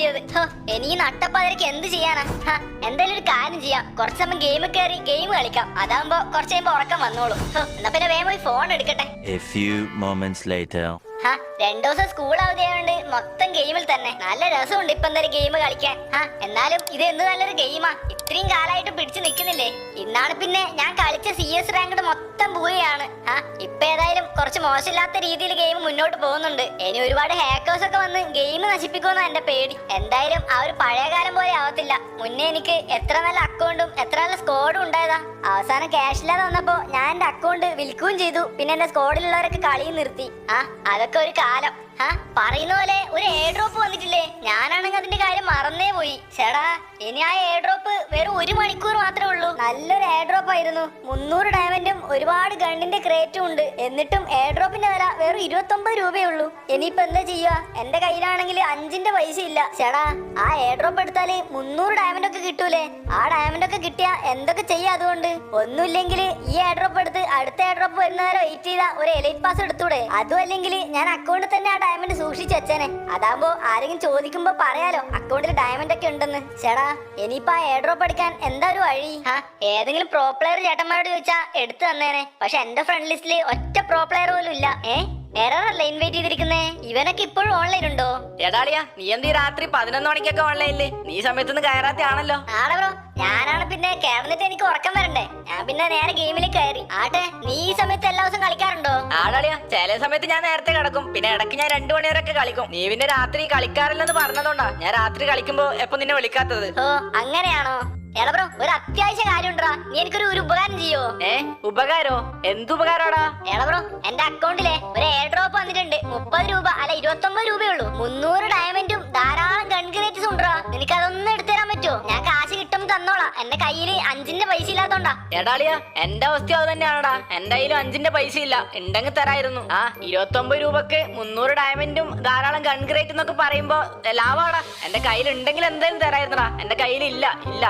പറ്റിയത്. ഇനി നട്ടപ്പാതിരക്ക് എന്ത് ചെയ്യാനാ? എന്തായാലും ഒരു കാര്യം ചെയ്യാം, കുറച്ച് സമയം ഗെയിം കയറി ഗെയിം കളിക്കാം. അതാകുമ്പോ കുറച്ച് കഴിയുമ്പോ ഉറക്കം വന്നോളൂ. എന്നാ പിന്നെ വേഗം പോയി ഫോൺ എടുക്കട്ടെ. 2 ദിവസം സ്കൂൾ അവധിയായോണ്ട് മൊത്തം ഗെയിമിൽ തന്നെ. നല്ല രസമുണ്ട് ഇപ്പൊ എന്തായാലും ഗെയിം കളിക്കാൻ. എന്നാലും ഇത് എന്ത് നല്ലൊരു ഗെയിമാ, ഇത്രയും കാലമായിട്ട് പിടിച്ചു നിക്കുന്നില്ലേ. ഇന്നാണ് പിന്നെ ഞാൻ കളിച്ച CS റാങ്കഡ് മൊത്തം പോവുകയാണ്. ഇപ്പൊ ഏതായാലും കുറച്ച് മോശമില്ലാത്ത രീതിയിൽ ഗെയിം മുന്നോട്ട് പോകുന്നുണ്ട്. ഇനി ഒരുപാട് ഹാക്കേഴ്സ് ഒക്കെ വന്ന് ഗെയിം നശിപ്പിക്കുമെന്ന എന്റെ പേടി. എന്തായാലും ആ ഒരു പഴയ കാലം പോലെ ആവത്തില്ല. മുന്നേ എനിക്ക് എത്ര നല്ല അക്കൗണ്ടും എത്ര നല്ല സ്കോഡും ഉണ്ടായതാ. അവസാനം ക്യാഷില്ലാതെ വന്നപ്പോ ഞാൻ എന്റെ അക്കൗണ്ട് വിൽക്കുകയും ചെയ്തു. പിന്നെ എന്റെ സ്കോഡിലുള്ളവരൊക്കെ കളിയും നിർത്തി. അതൊക്കെ ഒരു കാലം. പറയുന്ന പോലെ ഒരു എയർ ഡ്രോപ്പ് വന്നിട്ടില്ലേ, ഞാനാണെങ്കിൽ അതിന്റെ കാര്യം മറന്നേ പോയി. ചേടാ, ഇനി ആ എയർ ഡ്രോപ്പ് വെറും 1 മണിക്കൂർ മാത്രമേ ഉള്ളൂ. നല്ലൊരു എയർ ഡ്രോപ്പ് ആയിരുന്നു. 300 ഡയമണ്ടും ഒരുപാട് ഗണ്ണിന്റെ ക്രേറ്റും ഉണ്ട്. എന്നിട്ടും എയർ ഡ്രോപ്പിന്റെ വില വെറും 29 രൂപയേ ഉള്ളൂ. ഇനിയിപ്പോ എന്താ ചെയ്യുക? എന്റെ കയ്യിലാണെങ്കിൽ 5ന്റെ പൈസ ഇല്ല. ചേടാ, ആ എയർ ഡ്രോപ്പ് എടുത്താല് 300 ഡയമണ്ട് ഒക്കെ കിട്ടൂലേ? ആ ഡയമണ്ട് ഒക്കെ കിട്ടിയാ എന്തൊക്കെ ചെയ്യാ? അതുകൊണ്ട് ഒന്നുമില്ലെങ്കിൽ ഈ എയർ ഡ്രോപ്പ് എടുത്ത് അടുത്ത എയർ ഡ്രോപ്പ് വരുന്നവരെ വെയിറ്റ് ചെയ്ത ഒരു എലൈറ്റ് പാസ് എടുത്തൂടെ? അതും അല്ലെങ്കിൽ ഞാൻ അക്കൗണ്ടിൽ തന്നെ ആ ഡയമണ്ട് സൂക്ഷിച്ച് വെച്ചേനെ. അതാകുമ്പോ ആരെങ്കിലും ചോദിക്കുമ്പോ പറയാലോ അക്കൗണ്ടിൽ ഡയമണ്ട് ഒക്കെ ഉണ്ടെന്ന്. ചേടാ, ഇനിയിപ്പോ ആ എയർ ഡ്രോപ്പ് എടുക്കാൻ എന്താ ഒരു വഴി? ഏതെങ്കിലും പ്രോ പ്ലെയർ ചേട്ടന്മാരോട് ചോദിച്ചാ എടുത്തു തന്നേനെ. പക്ഷെ എന്റെ ഫ്രണ്ട് ലിസ്റ്റില് ഒറ്റ പ്രോ പ്ലെയർ പോലും ഇല്ല. എററല്ലേ ഇൻവൈറ്റ് ചെയ്തിരിക്കുന്നേ? ഇവനൊക്കെ ഇപ്പോഴും ഓൺലൈൻ ഉണ്ടോ? എടാളിയാ, നീ എന്ത് രാത്രി 11 മണിക്കൊക്കെ ഓൺലൈനില്? നീ സമയത്തൊന്നും കയറാത്ത ആണല്ലോ. ആടെ ബ്രോ, ഞാനാണ് പിന്നെ കേരളത്തിൽ എനിക്ക് ഉറക്കം വരണ്ടേ. ഞാൻ പിന്നെ നേരെ ഗെയിമിലേക്ക് കയറി. ആട്ടെ, നീ ഈ സമയത്ത് എല്ലാ ദിവസം കളിക്കാറുണ്ടോ? ആടാളിയാ, ചില സമയത്ത് ഞാൻ നേരത്തെ കിടക്കും. പിന്നെ ഇടയ്ക്ക് ഞാൻ 2 മണിവരെയൊക്കെ കളിക്കും. നീ പിന്നെ രാത്രി കളിക്കാറില്ലെന്ന് പറഞ്ഞതുകൊണ്ടാ ഞാൻ രാത്രി കളിക്കുമ്പോ എപ്പോ നിന്നെ വിളിക്കാത്തത്. ഓ, അങ്ങനെയാണോ? എടാ ബ്രോ, ഒരു അത്യാവശ്യ കാര്യം ഉണ്ടോ? നീ എനിക്കൊരു ഉപകാരം ചെയ്യോ? ഉപകാരോ? എന്തുപകാരോടാ? എടാ ബ്രോ, എന്റെ അക്കൗണ്ടിലെ ഒരു എയർ ഡ്രോപ്പ് വന്നിട്ടുണ്ട്. 30 രൂപ അല്ല 29 രൂപയുള്ളൂ. 300 ഡയമണ്ടും ധാരാളം ഗൺ ഗ്രേറ്റ്സും ഉണ്ടോ? നിനക്ക് അതൊന്നും എടുത്തു തരാൻ പറ്റുമോ? ഞാൻ കാശ് കിട്ടും തന്നോളാം. എന്റെ കയ്യിൽ 5ന്റെ പൈസ ഇല്ലാത്തോണ്ടാ. എടാളിയാ, എന്റെ അവസ്ഥ അത് തന്നെയാണടാ. എന്റെ കയ്യിൽ 5ന്റെ പൈസ ഇല്ല. ഉണ്ടെങ്കിൽ തരായിരുന്നു. 29 രൂപക്ക് 300 ഡയമണ്ടും ധാരാളം ഗൺ ഗ്രേറ്റ് എന്നൊക്കെ പറയുമ്പോ ലാഭാടാ. എന്റെ കയ്യിൽ ഉണ്ടെങ്കിൽ എന്തായാലും തരായിരുന്നടാ. എന്റെ കയ്യിൽ ഇല്ല.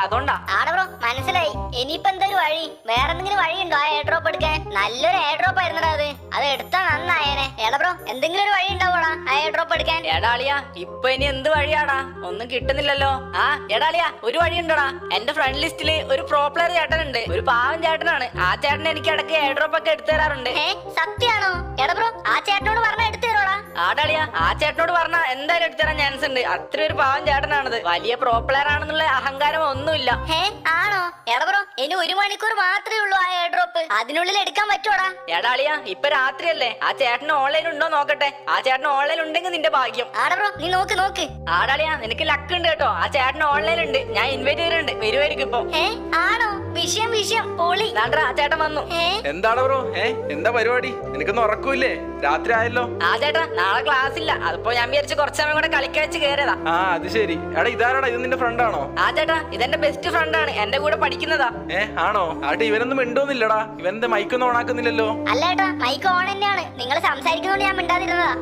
അതുകൊണ്ടാ. ആടെ ബ്രോ, മനസ്സിലായി. ഇനിയിപ്പോ എന്തൊരു വഴി? വേറെ എന്തെങ്കിലും വഴിയുണ്ടോ ആ എയർ ഡ്രോപ്പ് എടുക്കാൻ? നല്ലൊരു എയർ ഡ്രോപ്പ് ആയിരുന്നടാ അത് എടുത്താ നന്നായേനെ. എടാ ബ്രോ, എന്തെങ്കിലും ഒരു വഴി ഉണ്ടാവോടാ ആ എയർ ഡ്രോപ്പ് എടുക്കാൻ? എടാളിയാ, ഇപ്പൊ ഇനി എന്ത് വഴിയാടാ? ഒന്നും കിട്ടുന്നില്ലല്ലോ. എടാളിയാ, ഒരു വഴിയുണ്ടടാ. എന്റെ ഫ്രണ്ട് ലിസ്റ്റില് ഒരു പ്രോ പ്ലെയർ ചേട്ടനുണ്ട്. ഒരു പാവം ചേട്ടനാണ്. ആ ചേട്ടൻ എനിക്ക് ഇടയ്ക്ക് എയർ ഡ്രോപ്പ് ഒക്കെ എടുത്തു തരാറുണ്ട്. സത്യാണോ? എടാ ബ്രോ, ആ ചേട്ടനോട് പറഞ്ഞാ എടുത്തു തരോടാ? ആടാളിയാ, ആ ചേട്ടനോട് പറഞ്ഞാ എന്തായാലും എടുത്തു തരാൻ ചാൻസ് ഉണ്ട്. അത്ര ഒരു പാവം ചേട്ടനാണത്. വലിയ പ്രോ പ്ലെയർ ആണെന്നുള്ള അഹങ്കാരം ഒന്നുമില്ല. ആണോ? എടാ ബ്രോ, ഇനി 1 മണിക്കൂർ മാത്രമേ ഉള്ളൂ ആ എയർ ഡ്രോപ്പ്. അതിനുള്ളിൽ എടുക്കാൻ പറ്റോടാ? എടാളിയാ, ഇപ്പൊ രാത്രിയല്ലേ. ആ ചേട്ടന് ഓൺലൈൻ ഉണ്ടോ നോക്കട്ടെ. ആ ചേട്ടന് ഓൺലൈൻ ഉണ്ടെങ്കിൽ നിന്റെ ഭാഗ്യം. ആടാ ബ്രോ, നീ നോക്ക്. ആടാളിയാ, നിനക്ക് ലക്ക് ഉണ്ട് കേട്ടോ. ആ ചേട്ടന് ഓൺലൈൻ ഉണ്ട്. ഞാൻ ഇൻവൈറ്റ് ചെയ്തിട്ടുണ്ട്. വരുമായിരിക്കും ഇപ്പൊ. ആണോ? വിഷയം പൊളി. ആ ചേട്ടൻ വന്നു. എന്താണ് ബ്രോ? എന്താ പരിപാടി? നിനക്കൊന്നും ഉറക്കൂല്ലേ? രാത്രി ആയല്ലോ. ആ ചേട്ടാ, നാളെ ക്ലാസ് ഇല്ല. അതിപ്പോ ഞാൻ വിചാരിച്ചു കുറച്ച് സമയം കൂടെ കളിക്കാൻ വെച്ച് കയറിയതാ. അത് ശരി. എടാ, ഇതാരാടാ? ഇത് നിന്റെ ഫ്രണ്ട് ആണോ? ആ ചേട്ടാ, ഇതെന്റെ ബെസ്റ്റ് ഫ്രണ്ട് ആണ്. എന്റെ കൂടെ പഠിക്കുന്നതാ. ആണോ? ആട്ടെ, ഇവനൊന്നും മിണ്ടോന്നില്ലടാ. ഇവന്റെ മൈക്കൊന്നും ഓണാക്കുന്നില്ലല്ലോ. അല്ല ഏട്ടാ, മൈക്ക് ഓൺ തന്നെയാണ്. നിങ്ങൾ സംസാരിക്കുന്നോണ്ട് ഞാൻ മിണ്ടാതിരുന്നതാ.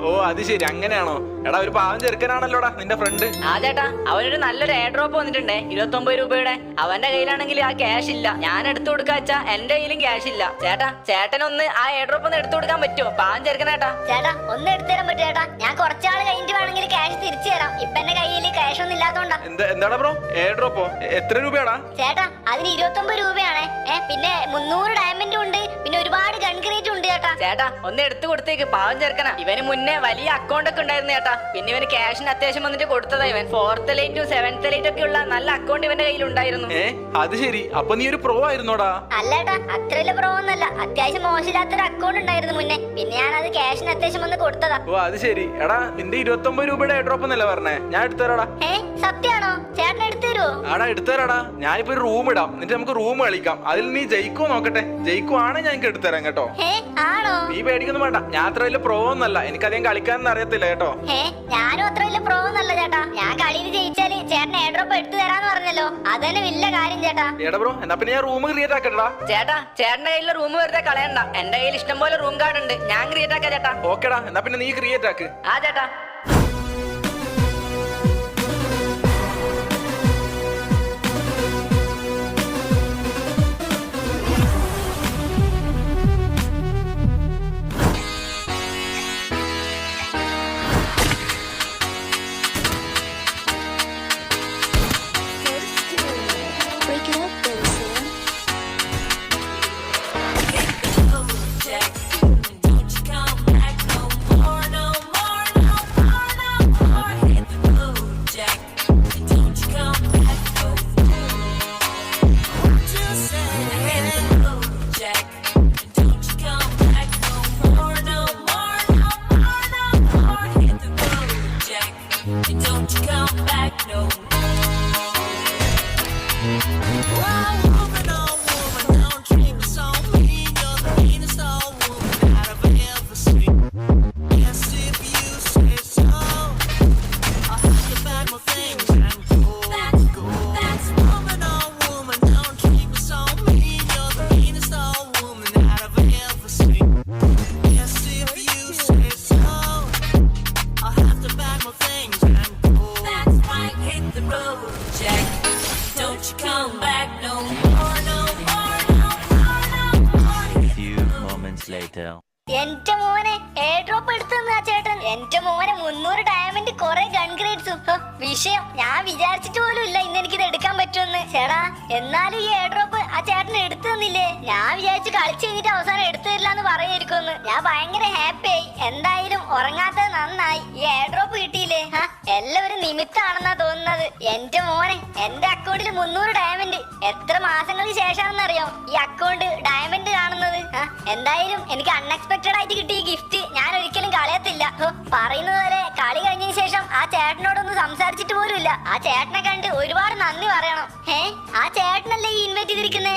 ഓ, അത് ശരി. അങ്ങനെയാണോ? എടാ, ഒരു പാവം ചെറുക്കനാണല്ലോടാ നിന്റെ ഫ്രണ്ട്. ആ ചേട്ടാ, അവനൊരു നല്ലൊരു എയർ ഡ്രോപ്പ് വന്നിട്ടുണ്ടേ, 29 രൂപയുടെ. അവന്റെ കയ്യിലാണെങ്കിൽ ആ ക്യാഷ് ഇല്ല. ഞാൻ എടുത്തു കൊടുക്കാ വെച്ചാ എന്റെ കയ്യിലും ക്യാഷ് ഇല്ല. ചേട്ടനൊന്ന് ആ എയർ ഡ്രോപ്പ് ഒന്ന് എടുത്തു കൊടുക്കാൻ പറ്റുമോ? പാവം ചെറുക്കനേട്ടാ. ചേട്ടാ, ഒന്ന് എടുത്തു തരാൻ പറ്റും ചേട്ടാ? ഞാൻ കുറച്ചാൾ കഴിഞ്ഞിട്ട് വേണമെങ്കിൽ ക്യാഷ് തിരിച്ചു തരാം. ഇപ്പൊ എന്റെ കയ്യിൽ ക്യാഷ് ഒന്നും ഇല്ലാത്തോണ്ടാ. എന്താടാ ബ്രോ, എയർ ഡ്രോപ്പോ? എത്ര രൂപയാടാ? ചേട്ടാ, അതിന് 29 രൂപയാണ്. പിന്നെ 300 ഡയമണ്ടും ഉണ്ട്. പിന്നെ ഒരുപാട് ഗൺ ഗ്രേറ്റ് ഉണ്ട് ചേട്ടാ. ഒന്ന് എടുത്തു കൊടുത്തേക്ക്. പാവം ചെറുക്കനാ. ഇവന് മുന്നേ വലിയ അക്കൗണ്ട് ഒക്കെ ഉണ്ടായിരുന്നു ചേട്ടാ. പിന്നെ ഇവന് ക്യാഷിന് അത്യാവശ്യം വന്നിട്ട് കൊടുത്തതാ. ഇവൻ 4th ലൈറ്റും 7th ലൈറ്റ് ഒക്കെ ഉള്ള നല്ല അക്കൗണ്ട് ഇവന്റെ കയ്യിൽ ഉണ്ടായിരുന്നു. അത് ശരി. അപ്പൊ നീ ഒരു പ്രോ ആയിരുന്നോടാ? അല്ലേട്ടാ, അത്ര വലിയ പ്രോ ഒന്നല്ല. അത്യാവശ്യം മോശമില്ലാത്തൊരു അക്കൗണ്ട് ഉണ്ടായിരുന്നു മുന്നേ. പിന്നെ ഞാൻ അത് ക്യാഷിന് അത്യാവശ്യം വന്ന് കൊടുത്തതാ. ഓ, അത് ശരി. എടാ, നിന്റെ 29 രൂപയുടെ എയർ ഡ്രോപ്പ് എന്നല്ലേ പറഞ്ഞേ? ഞാൻ എടുത്തുതരാടാ. സത്യാണോ? ചേട്ടൻ എടുത്തു തരുമോ? ആടാ, എടുത്തുതരാടാ. ഞാനിപ്പോ ഒരു റൂം ഇടാം. എന്നിട്ട് നമുക്ക് റൂം കളിക്കാം. അതിൽ നീ ജയിക്കോ നോക്കട്ടെ. ജയിക്കുവാണെങ്കിൽ ഞാൻ എടുത്തുതരാം കേട്ടോ. ആണോ? നീ പേടിക്കൊന്നും വേണ്ട. ഞാൻ അത്ര വലിയ പ്രോ ഒന്നല്ല. എനിക്കധികം കളിക്കാനൊന്നും അറിയത്തില്ല കേട്ടോ. ഞാനും അത്ര വലിയ പ്രോ ഒന്നല്ല ചേട്ടാ. ഞാൻ കളിയിൽ ജയിച്ചാല് ചേട്ടൻ എയർ ഡ്രോപ്പ് എടുത്തു തരാന്ന് പറഞ്ഞല്ലോ. അതന്നെ വലിയ കാര്യം ചേട്ടാ. എടാ ബ്രോ, എന്നാ പിന്നെ ഞാൻ റൂം ക്രിയേറ്റ് ആക്കട്ടാ. ചേട്ടന്റെ കയ്യിലെ റൂം വെറുതെ കളയണ്ട. എന്റെ കയ്യിൽ ഇഷ്ടം പോലെ റൂം കാർഡ് ഉണ്ട്. ഞാൻ ക്രിയേറ്റ് ആക്കാം ചേട്ടാ. ഓക്കെടാ, എന്നാ പിന്നെ നീ ക്രിയേറ്റ് ആക്ക്. ചേട്ടാ. later. എന്റെ മോനെ എയർ ഡ്രോപ്പ് എടുത്തു ആ ചേട്ടൻ. എന്റെ മോനെ 300 ഡയമണ്ട് കുറെ ഗൺഗ്രേഡ്സും. വിഷയം ഞാൻ വിചാരിച്ചിട്ട് പോലും ഇല്ല ഇന്ന് എനിക്കിത് എടുക്കാൻ പറ്റുമെന്ന്. ചേട്ടാ എന്നാലും ഈ എയർ ഡ്രോപ്പ് ആ ചേട്ടൻ എടുത്തു തന്നില്ലേ? ഞാൻ വിചാരിച്ചു കളിച്ചു കഴിഞ്ഞിട്ട് അവസാനം എടുത്തു തരില്ല എന്ന് പറയായിരിക്കുമെന്ന്. ഞാൻ ഭയങ്കര ഹാപ്പി ആയി. എന്തായാലും ഉറങ്ങാത്തത് നന്നായി. ഈ എയർ ഡ്രോപ്പ് കിട്ടിയില്ലേ? എല്ലാവരും നിമിത്താണെന്നാ തോന്നുന്നത്. എന്റെ മോനെ എന്റെ അക്കൗണ്ടിൽ 300 ഡയമണ്ട്. എത്ര മാസങ്ങൾക്ക് ശേഷമാണെന്നറിയോ ഈ അക്കൗണ്ട് ഡയമണ്ട് കാണുന്നത്? എന്തായാലും എനിക്ക് അൺഎക്സ്പെക്ടഡ് ആയിട്ട് കിട്ടിയ ഗിഫ്റ്റ് ഞാൻ ഒരിക്കലും കളയത്തില്ല. പറയുന്നത് പോലെ കളി കഴിഞ്ഞതിന് ശേഷം ആ ചേട്ടനോടൊന്നും സംസാരിച്ചിട്ട് പോലും ഇല്ല. ആ ചേട്ടനെ കണ്ട് ഒരുപാട് നന്ദി പറയണം. ആ ചേട്ടനല്ലേ ഈ ഇൻവൈറ്റ് ചെയ്തിരിക്കുന്നേ?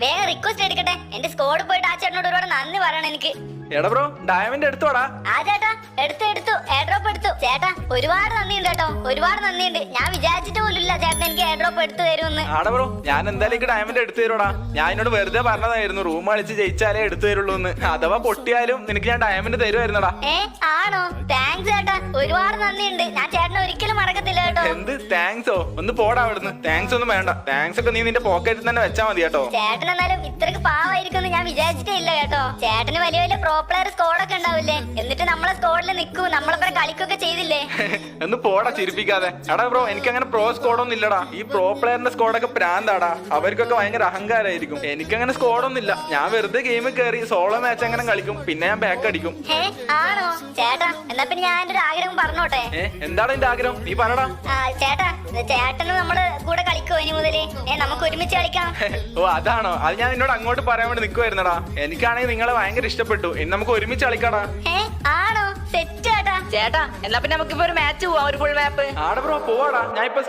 വേഗം റിക്വസ്റ്റ് എടുക്കട്ടെ. എന്റെ സ്കോഡ് പോയിട്ട് ആ ചേട്ടനോട് ഒരുപാട് നന്ദി പറയണം എനിക്ക്. എടാ ബ്രോ ഡയമണ്ട് എടുത്തോടാ. ആ ചേട്ടാ എടുത്തു എയർ ഡ്രോപ്പ് എടുത്തു. ചേട്ടാ ഒരുപാട് നന്ദിയുണ്ട് കേട്ടോ, ഒരുപാട് നന്ദിയുണ്ട്. ഞാൻ വിചാരിച്ചിട്ട് പോലും ഇല്ല ചേട്ടൻ എനിക്ക് എയർ ഡ്രോപ്പ് എടുത്തു തരുമെന്ന്. ആടാ ബ്രോ ഞാൻ എന്തായാലും ഡയമണ്ട് എടുത്തു തരുടാ. ഞാൻ എന്നോട് വെറുതെ പറഞ്ഞതായിരുന്നു റൂം കളിച്ച് ജയിച്ചാലേ എടുത്തു തരുള്ളൂ എന്ന്. അഥവാ പൊട്ടിയാലും നിനക്ക് ഞാൻ ഡയമണ്ട് തരുമായിരുന്നടാ. ആണോ? താങ്ക്സ് ചേട്ടാ, ഒരുപാട് നന്ദിയുണ്ട്. ഞാൻ ചേട്ടനെ ഒരിക്കലും മറക്കത്തില്ല കേട്ടോ. എന്ത് താങ്ക്സോ? ഒന്ന് പോടാ അവിടുന്ന്. താങ്ക്സ് ഒന്നും വേണ്ട. താങ്ക്സ് ഒക്കെ നീ നിന്റെ പോക്കറ്റിൽ തന്നെ വെച്ചാ മതി കേട്ടോ. ചേട്ടൻ എന്നാലും ഇത്രക്ക് പാവായിരിക്കും ഞാൻ വിചാരിച്ചിട്ടേ ഇല്ല കേട്ടോ. ചേട്ടന് വലിയ വലിയ പ്രോ പ്ലെയർ സ്കോഡൊക്കെ ഉണ്ടാവില്ലേ? എന്നിട്ട് നമ്മളെ സ്കോഡിൽ നിൽക്കൂ, നമ്മളെ കളിക്കൊക്കെ ചെയ്തില്ലേ? ഒന്ന് പോടാ ചിരിപ്പിക്കാതെ. എടാ ബ്രോ എനിക്ക് അങ്ങനെ പ്രോ സ്കോഡൊന്നും ഇല്ലടാ. ഈ പ്രോ പ്ലെയറിന്റെ സ്കോഡൊക്കെ പ്രാന്താടാ. അവർക്കൊക്കെ ഭയങ്കര അഹങ്കാരായിരിക്കും. എനിക്കങ്ങനെ സ്കോഡൊന്നും ഇല്ല. ഞാൻ വെറുതെ ഗെയിമിൽ കയറി സോളോ മാച്ച് അങ്ങനെ കളിക്കും, പിന്നെ ഞാൻ ബാക്ക് അടിക്കും. ആണോ ചേട്ടാ? എന്നാ പിന്നെ ഞാൻ എന്റെ ഒരു ആഗ്രഹം പറഞ്ഞോട്ടെ. എന്താണ് എന്റെ ആഗ്രഹം? നീ പറടാ. ചേട്ടാ ചേട്ടന് നമ്മുടെ കൂടെ കളിക്കോ ഇനി മുതല്? നമുക്ക് ഒരുമിച്ച് കളിക്കാം. ഓ അതാണോ? അത് ഞാൻ എന്നോട് അങ്ങോട്ട് പറയാൻ വേണ്ടി നിൽക്കുവായിരുന്നടാ. എനിക്കാണെങ്കിൽ നിങ്ങളെ ഭയങ്കര ഇഷ്ടപ്പെട്ടു. ഇനി നമുക്ക് ഒരുമിച്ച് കളിക്കാടാ. ആണോ? സെറ്റ് ചേട്ടാ. ചേട്ടാ എന്നാ പിന്നെ നമുക്കിപ്പോ ഒരു മാച്ച് പോവാം, ഒരു ഫുൾ മാപ്പ്. ആടെ ബ്രോ പോവാടാ. ഞാൻ ഇപ്പൊ